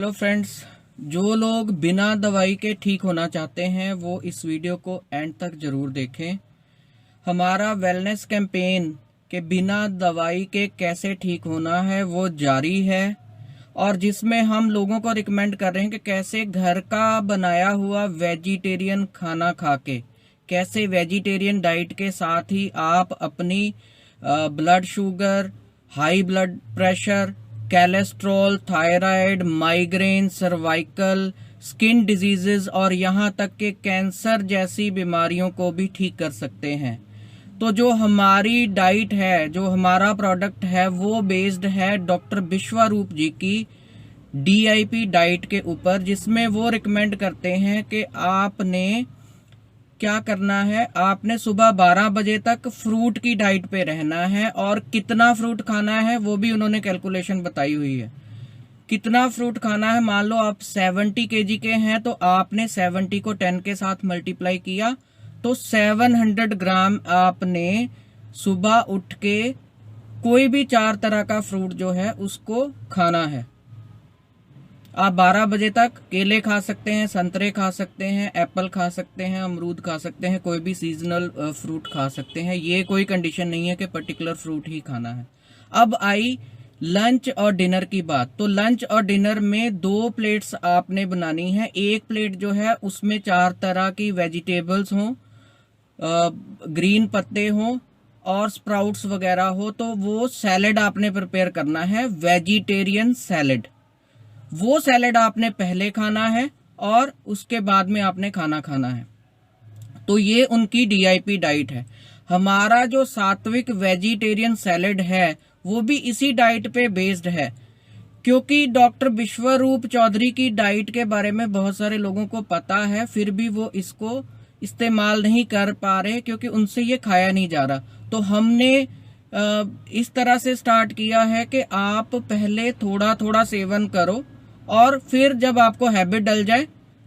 Hello friends, जो लोग बिना दवाई के ठीक होना चाहते हैं वो इस वीडियो को एंड तक जरूर देखें। हमारा वेलनेस कैंपेन के बिना दवाई के कैसे ठीक होना है वो जारी है, और जिसमें हम लोगों को रिकमेंड कर रहे हैं कि कैसे घर का बनाया हुआ वेजिटेरियन खाना खा के, कैसे वेजिटेरियन डाइट के साथ ही आप अपनी blood sugar, high blood pressure, cholesterol, thyroid, migraine, cervical, skin diseases और यहाँ तक के कैंसर जैसी बीमारियों को भी ठीक कर सकते हैं। तो जो हमारी डाइट है, जो हमारा प्रोडक्ट है, वो बेस्ड है डॉक्टर विश्वरूप जी की DIP डाइट के ऊपर, जिसमें वो रिकमेंड करते हैं कि आपने क्या करना है। आपने सुबह 12 बजे तक फ्रूट की डाइट पे रहना है, और कितना फ्रूट खाना है वो भी उन्होंने कैलकुलेशन बताई हुई है। कितना फ्रूट खाना है, मान लो आप 70 kg के हैं तो आपने 70 को 10 के साथ मल्टीप्लाई किया तो 700 ग्राम आपने सुबह उठ के कोई भी 4 तरह का फ्रूट जो है उसको खाना है। आप 12 बजे तक केले खा सकते हैं, संतरे खा सकते हैं, एप्पल खा सकते हैं, अमरूद खा सकते हैं, कोई भी सीजनल फ्रूट खा सकते हैं। ये कोई कंडीशन नहीं है कि पर्टिकुलर फ्रूट ही खाना है। अब आई लंच और डिनर की बात। तो लंच और डिनर में 2 प्लेट्स आपने बनानी है। एक प्लेट जो है उसमें 4 तरह की वेजिटेबल्स हों, ग्रीन पत्ते हों और स्प्राउट्स वगैरह हो, तो वो सैलेड आपने प्रिपेयर करना है, वेजिटेरियन सैलेड। वो सैलेड आपने पहले खाना है और उसके बाद में आपने खाना खाना है। तो ये उनकी DIP डाइट है। हमारा जो सात्विक वेजिटेरियन सैलेड है वो भी इसी डाइट पे बेस्ड है, क्योंकि डॉक्टर विश्वरूप चौधरी की डाइट के बारे में बहुत सारे लोगों को पता है, फिर भी वो इसको इस्तेमाल नहीं कर पा रहे क्योंकि उनसे ये खाया नहीं जा रहा। तो हमने इस तरह से स्टार्ट किया है कि आप पहले थोड़ा थोड़ा सेवन करो, और फिर जब आपको हैबिट डल जाए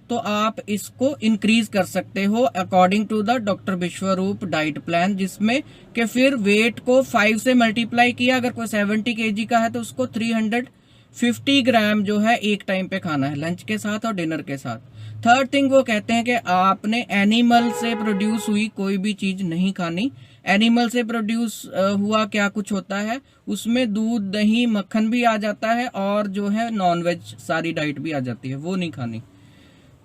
तो आप इसको इंक्रीज कर सकते हो according to the doctor Vishwaroop diet plan, जिसमें कि फिर वेट को 5 से मल्टीप्लाई किया। अगर कोई 70 kg का है तो उसको 350 ग्राम जो है एक टाइम पे खाना है, लंच के साथ और डिनर के साथ। थर्ड थिंग वो कहते हैं कि आपने एनिमल से प्रोड्यूस हुई कोई भी चीज नहीं खानी। एनिमल से प्रोड्यूस हुआ क्या कुछ होता है, उसमें दूध, दही, मक्खन भी आ जाता है, और जो है नॉनवेज सारी डाइट भी आ जाती है, वो नहीं खानी।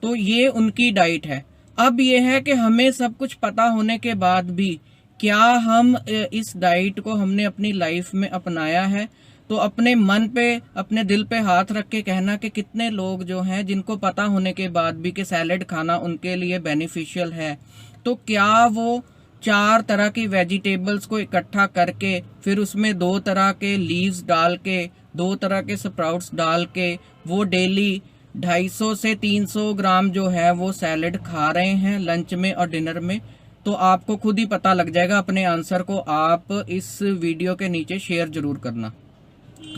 तो ये उनकी डाइट है। अब ये है कि हमें सब कुछ पता होने के बाद भी क्या हम इस डाइट को हमने अपनी लाइफ में अपनाया है। तो अपने मन पे, अपने दिल पे हाथ रख के कहना कि कितने लोग जो हैं जिनको पता होने के बाद भी कि सैलेड खाना उनके लिए बेनिफिशियल है, तो क्या वो 4 तरह की वेजिटेबल्स को इकट्ठा करके, फिर उसमें 2 तरह के लीव्स डाल के, 2 तरह के स्प्राउट्स डाल के, वो डेली 250 से 300 ग्राम जो है वो सैलेड खा रहे हैं लंच में और डिनर में। तो आपको खुद ही पता लग जाएगा। अपने आंसर को आप इस वीडियो के नीचे शेयर जरूर करना।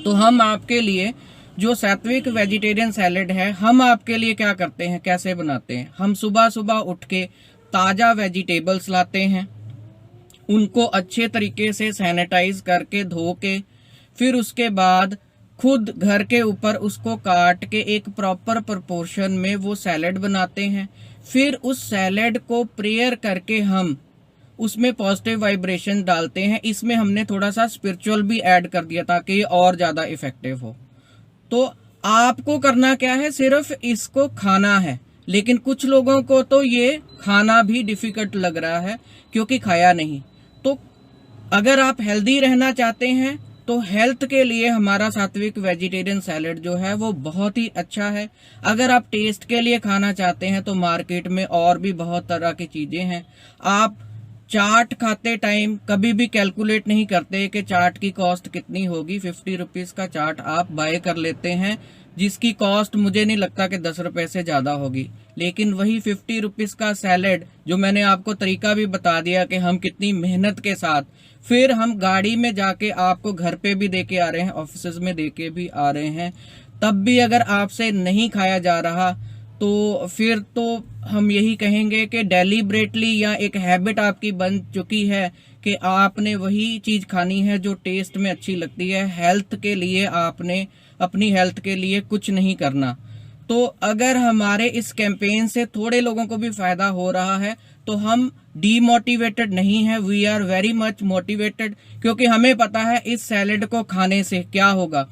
तो हम आपके लिए जो सात्विक वेजिटेरियन सैलेड है, हम आपके लिए क्या करते हैं, कैसे बनाते हैं। हम सुबह सुबह उठ के ताजा वेजिटेबल्स लाते हैं, उनको अच्छे तरीके से सैनिटाइज करके धो के, फिर उसके बाद खुद घर के ऊपर उसको काट के एक प्रॉपर प्रोपोर्शन में वो सैलेड बनाते हैं। फिर उस सैलेड को प्रेयर करके हम उसमें पॉजिटिव वाइब्रेशन डालते हैं। इसमें हमने थोड़ा सा स्पिरिचुअल भी ऐड कर दिया ताकि ये और ज्यादा इफेक्टिव हो। तो आपको करना क्या है, सिर्फ इसको खाना है। लेकिन कुछ लोगों को तो ये खाना भी डिफिकल्ट लग रहा है क्योंकि खाया नहीं। तो अगर आप हेल्दी रहना चाहते हैं तो हेल्थ के लिए हमारा सात्विक वेजिटेरियन सैलेड जो है वो बहुत ही अच्छा है। अगर आप टेस्ट के लिए खाना चाहते हैं तो मार्केट में और भी बहुत तरह की चीजें हैं। आप चाट खाते टाइम कभी भी कैलकुलेट नहीं करते कि चाट की कॉस्ट कितनी होगी। 50 रुपीज का चाट आप बाय कर लेते हैं, जिसकी कॉस्ट मुझे नहीं लगता कि 10 रुपए से ज्यादा होगी। लेकिन वही 50 रुपीज का सैलेड, जो मैंने आपको तरीका भी बता दिया कि हम कितनी मेहनत के साथ, फिर हम गाड़ी में जाके आपको घर पे भी देके आ रहे हैं, ऑफिस में देके भी आ रहे हैं, तब भी अगर आपसे नहीं खाया जा रहा तो फिर तो हम यही कहेंगे कि डेलिब्रेटली या एक हैबिट आपकी बन चुकी है कि आपने वही चीज खानी है जो टेस्ट में अच्छी लगती है। हेल्थ के लिए आपने अपनी हेल्थ के लिए कुछ नहीं करना। तो अगर हमारे इस कैंपेन से थोड़े लोगों को भी फायदा हो रहा है तो हम डीमोटिवेटेड नहीं है, we are very much motivated, क्योंकि हमें पता है इस सैलेड को खाने से क्या होगा।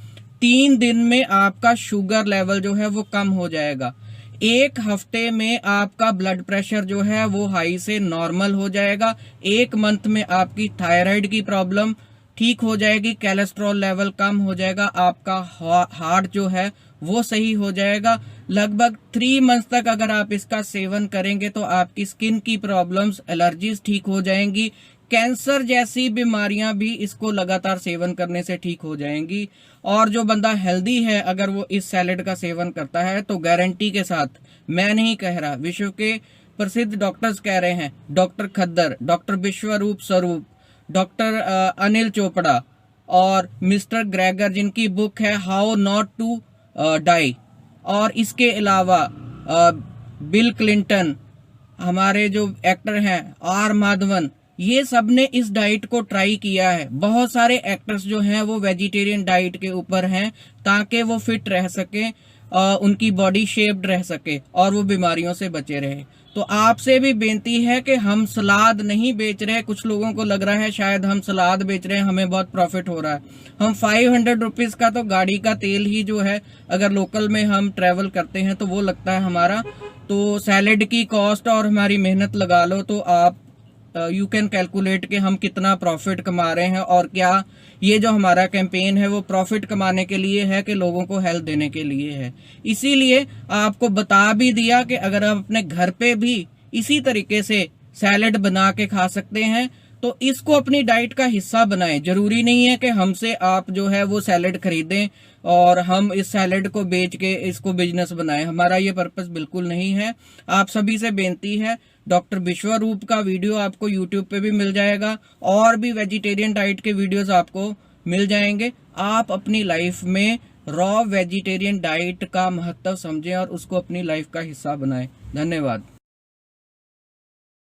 3 दिन में आपका शुगर लेवल जो है वो कम हो जाएगा। 1 हफ्ते में आपका ब्लड प्रेशर जो है वो हाई से नॉर्मल हो जाएगा। 1 मंथ में आपकी थायराइड की प्रॉब्लम ठीक हो जाएगी, कोलेस्ट्रॉल लेवल कम हो जाएगा, आपका हार्ट जो है वो सही हो जाएगा। लगभग 3 मंथ तक अगर आप इसका सेवन करेंगे तो आपकी स्किन की प्रॉब्लम्स, एलर्जीज ठीक हो जाएंगी। कैंसर जैसी बीमारियां भी इसको लगातार सेवन करने से ठीक हो जाएंगी। और जो बंदा हेल्दी है अगर वो इस सैलेड का सेवन करता है तो गारंटी के साथ, मैं नहीं कह रहा, विश्व के प्रसिद्ध डॉक्टर्स कह रहे हैं, डॉक्टर खद्दर, डॉक्टर विश्वरूप स्वरूप, डॉक्टर अनिल चोपड़ा और मिस्टर ग्रेगर, जिनकी बुक है हाउ नॉट टू डाई, और इसके अलावा बिल क्लिंटन, हमारे जो एक्टर हैं आर माधवन, ये सब ने इस डाइट को ट्राई किया है। बहुत सारे एक्टर्स जो हैं वो वेजिटेरियन डाइट के ऊपर हैं ताकि वो फिट रह सके, उनकी बॉडी शेप्ड रह सके और वो बीमारियों से बचे रहे। तो आपसे भी बेनती है कि हम सलाद नहीं बेच रहे। कुछ लोगों को लग रहा है शायद हम सलाद बेच रहे हैं, हमें बहुत प्रॉफिट हो रहा है। हम 500 रुपीज का तो गाड़ी का तेल ही जो है, अगर लोकल में हम ट्रेवल करते हैं तो वो लगता है हमारा। तो सैलेड की कॉस्ट और हमारी मेहनत लगा लो तो आप यू कैन कैलकुलेट कि हम कितना प्रॉफिट कमा रहे हैं। और क्या ये जो हमारा कैंपेन है वो प्रॉफिट कमाने के लिए है कि लोगों को हेल्थ देने के लिए है। इसीलिए आपको बता भी दिया कि अगर आप अपने घर पे भी इसी तरीके से सैलेड बना के खा सकते हैं तो इसको अपनी डाइट का हिस्सा बनाएं। जरूरी नहीं है कि हमसे आप जो है वो सैलेड खरीदें और हम इस सैलेड को बेच के इसको बिजनेस बनाएं। हमारा ये पर्पस बिल्कुल नहीं है। आप सभी से बेनती है, डॉक्टर विश्वरूप का वीडियो आपको यूट्यूब पे भी मिल जाएगा और भी वेजिटेरियन डाइट के वीडियोस आपको मिल जाएंगे। आप अपनी लाइफ में रॉ वेजिटेरियन डाइट का महत्व समझें और उसको अपनी लाइफ का हिस्सा बनाएं। धन्यवाद।